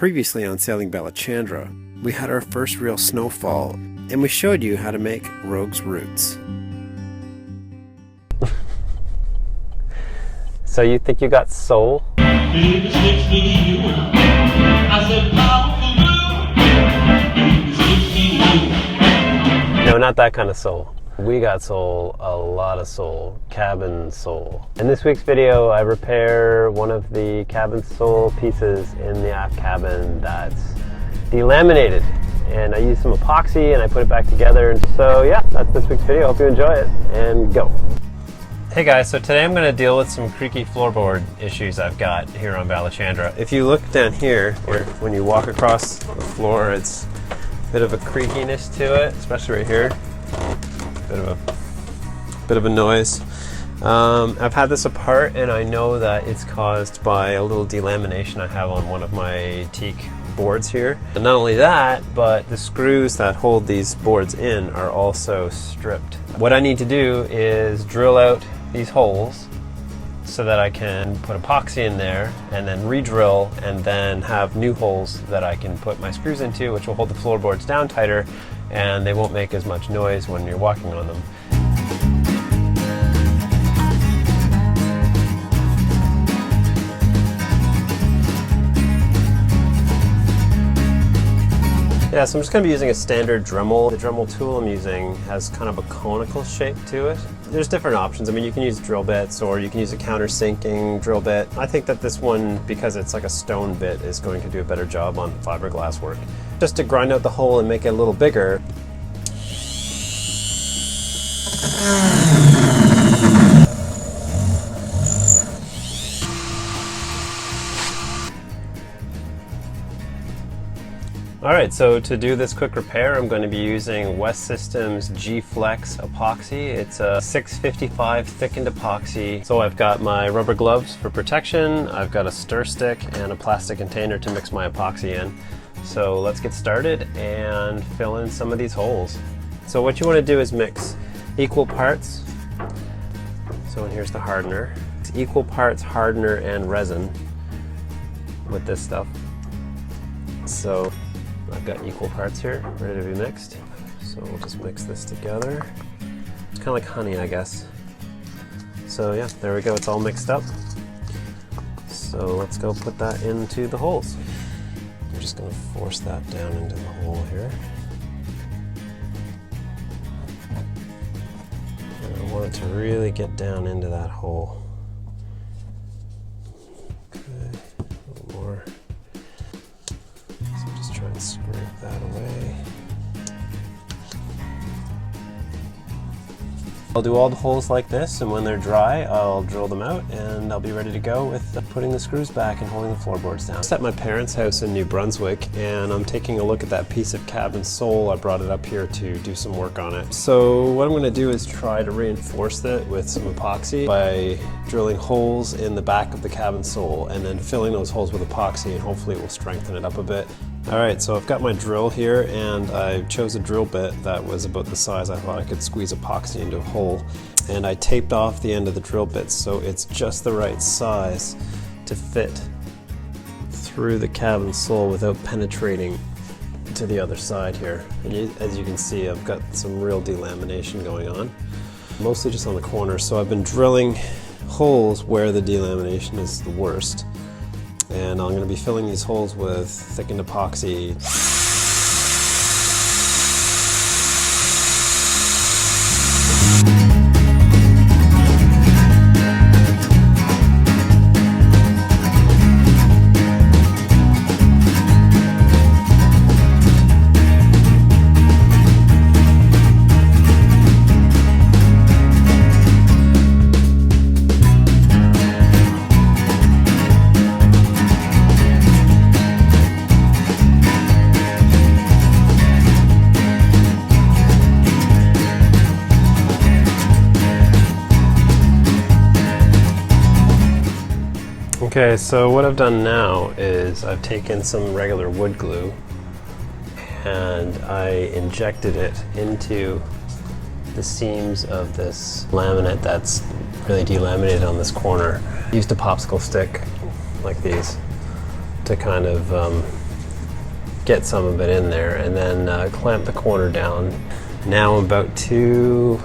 Previously on Sailing Balachandra, we had our first real snowfall, and we showed you how to make Rogue's Roots. So you think you got soul? No, not that kind of soul. We got soul, a lot of soul, cabin soul. In this week's video, I repair one of the cabin soul pieces in the aft cabin that's delaminated. And I used some epoxy and I put it back together. And so yeah, that's this week's video. Hope you enjoy it, and go. Hey guys, so today I'm going to deal with some creaky floorboard issues I've got here on Balachandra. If you look down here, when you walk across the floor, it's a bit of a creakiness to it, especially right here. Bit of a noise. I've had this apart and I know that it's caused by a little delamination I have on one of my teak boards here. And not only that, but the screws that hold these boards in are also stripped. What I need to do is drill out these holes so that I can put epoxy in there and then re-drill and then have new holes that I can put my screws into, which will hold the floorboards down tighter and they won't make as much noise when you're walking on them. Yeah, so I'm just going to be using a standard Dremel. The Dremel tool I'm using has kind of a conical shape to it. There's different options. I mean, you can use drill bits or you can use a countersinking drill bit. I think that this one, because it's like a stone bit, is going to do a better job on fiberglass work. Just to grind out the hole and make it a little bigger. Alright, so to do this quick repair, I'm going to be using West System's G-Flex epoxy. It's a 655 thickened epoxy. So I've got my rubber gloves for protection, I've got a stir stick and a plastic container to mix my epoxy in. So let's get started and fill in some of these holes. So what you want to do is mix equal parts. So here's the hardener. It's equal parts hardener and resin with this stuff. So I've got equal parts here, ready to be mixed. So we'll just mix this together. It's kind of like honey, I guess. So yeah, there we go, it's all mixed up. So let's go put that into the holes. I'm just going to force that down into the hole here. And I want it to really get down into that hole. Okay, a little more. Try and scrape that away. I'll do all the holes like this, and when they're dry, I'll drill them out and I'll be ready to go with putting the screws back and holding the floorboards down. I'm at my parents' house in New Brunswick and I'm taking a look at that piece of cabin sole. I brought it up here to do some work on it. So what I'm going to do is try to reinforce it with some epoxy by drilling holes in the back of the cabin sole and then filling those holes with epoxy, and hopefully it will strengthen it up a bit. Alright, so I've got my drill here and I chose a drill bit that was about the size I thought I could squeeze epoxy into a hole, and I taped off the end of the drill bit so it's just the right size to fit through the cabin sole without penetrating to the other side here. And as you can see, I've got some real delamination going on, mostly just on the corners. So I've been drilling holes where the delamination is the worst. And I'm going to be filling these holes with thickened epoxy. Okay, so what I've done now is I've taken some regular wood glue and I injected it into the seams of this laminate that's really delaminated on this corner. I used a popsicle stick like these to kind of get some of it in there, and then clamp the corner down. Now I'm about to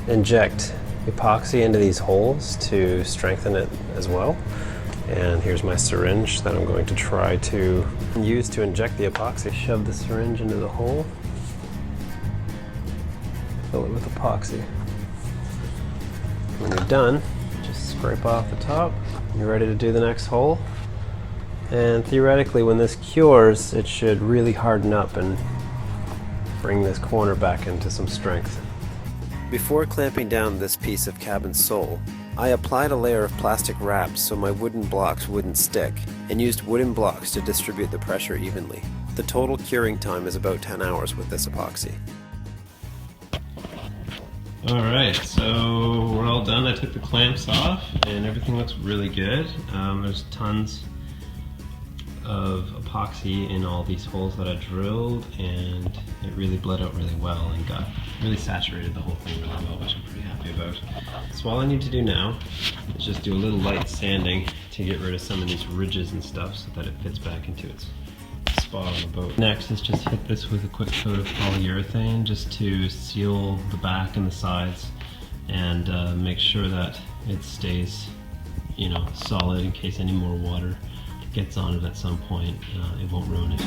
inject epoxy into these holes to strengthen it as well. And here's my syringe that I'm going to try to use to inject the epoxy. Shove the syringe into the hole, fill it with epoxy. When you're done, just scrape off the top. You're ready to do the next hole. And theoretically, when this cures, it should really harden up and bring this corner back into some strength. Before clamping down this piece of cabin sole, I applied a layer of plastic wrap so my wooden blocks wouldn't stick, and used wooden blocks to distribute the pressure evenly. The total curing time is about 10 hours with this epoxy. Alright, so we're all done. I took the clamps off and everything looks really good. There's tons of epoxy in all these holes that I drilled, and it really bled out really well and got really saturated the whole thing really well, which I'm pretty happy about. So all I need to do now is just do a little light sanding to get rid of some of these ridges and stuff so that it fits back into its spot on the boat. Next is just hit this with a quick coat of polyurethane just to seal the back and the sides and make sure that it stays, you know, solid in case any more water gets on it at some point. It won't ruin it.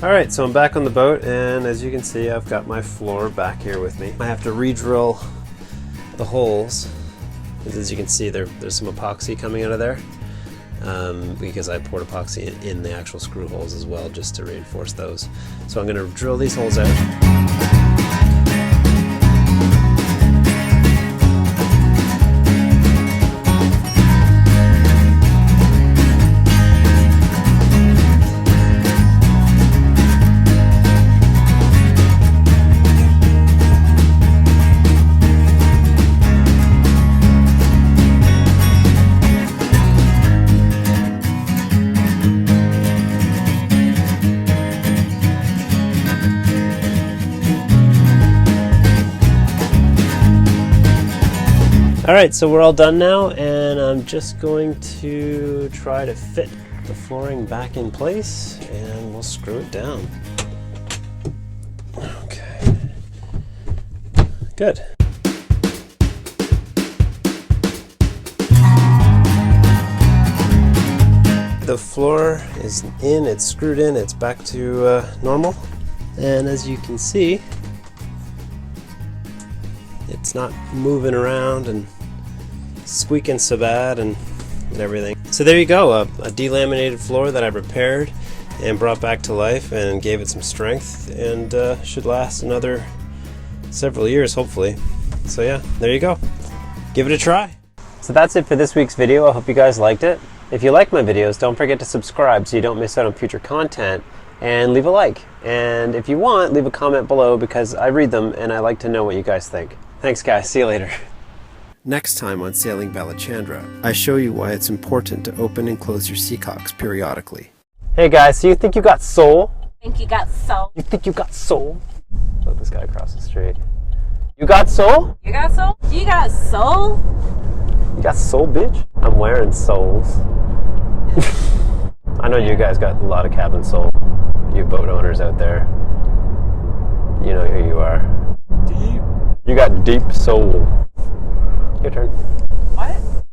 Alright, so I'm back on the boat, and as you can see, I've got my floor back here with me. I have to re-drill the holes, as you can see there's some epoxy coming out of there, because I poured epoxy in the actual screw holes as well, just to reinforce those. So I'm going to drill these holes out. Alright, so we're all done now, and I'm just going to try to fit the flooring back in place, and we'll screw it down. Okay. Good. The floor is in, it's screwed in, it's back to normal, and as you can see, it's not moving around and squeaking so bad and everything. So there you go, a delaminated floor that I repaired and brought back to life and gave it some strength, and should last another several years hopefully. So yeah, there you go. Give it a try. So that's it for this week's video. I hope you guys liked it. If you like my videos, don't forget to subscribe so you don't miss out on future content, and leave a like. And if you want, leave a comment below because I read them and I like to know what you guys think. Thanks guys, see you later. Next time on Sailing Balachandra, I show you why it's important to open and close your seacocks periodically. Hey guys, so you think you got soul? Think you got soul? You think you got soul? Look, this guy across the street. You got soul? You got soul? You got soul? You got soul, bitch? I'm wearing soles. I know you guys got a lot of cabin soul. You boat owners out there. You know who you are. Deep. You got deep soul. Your turn.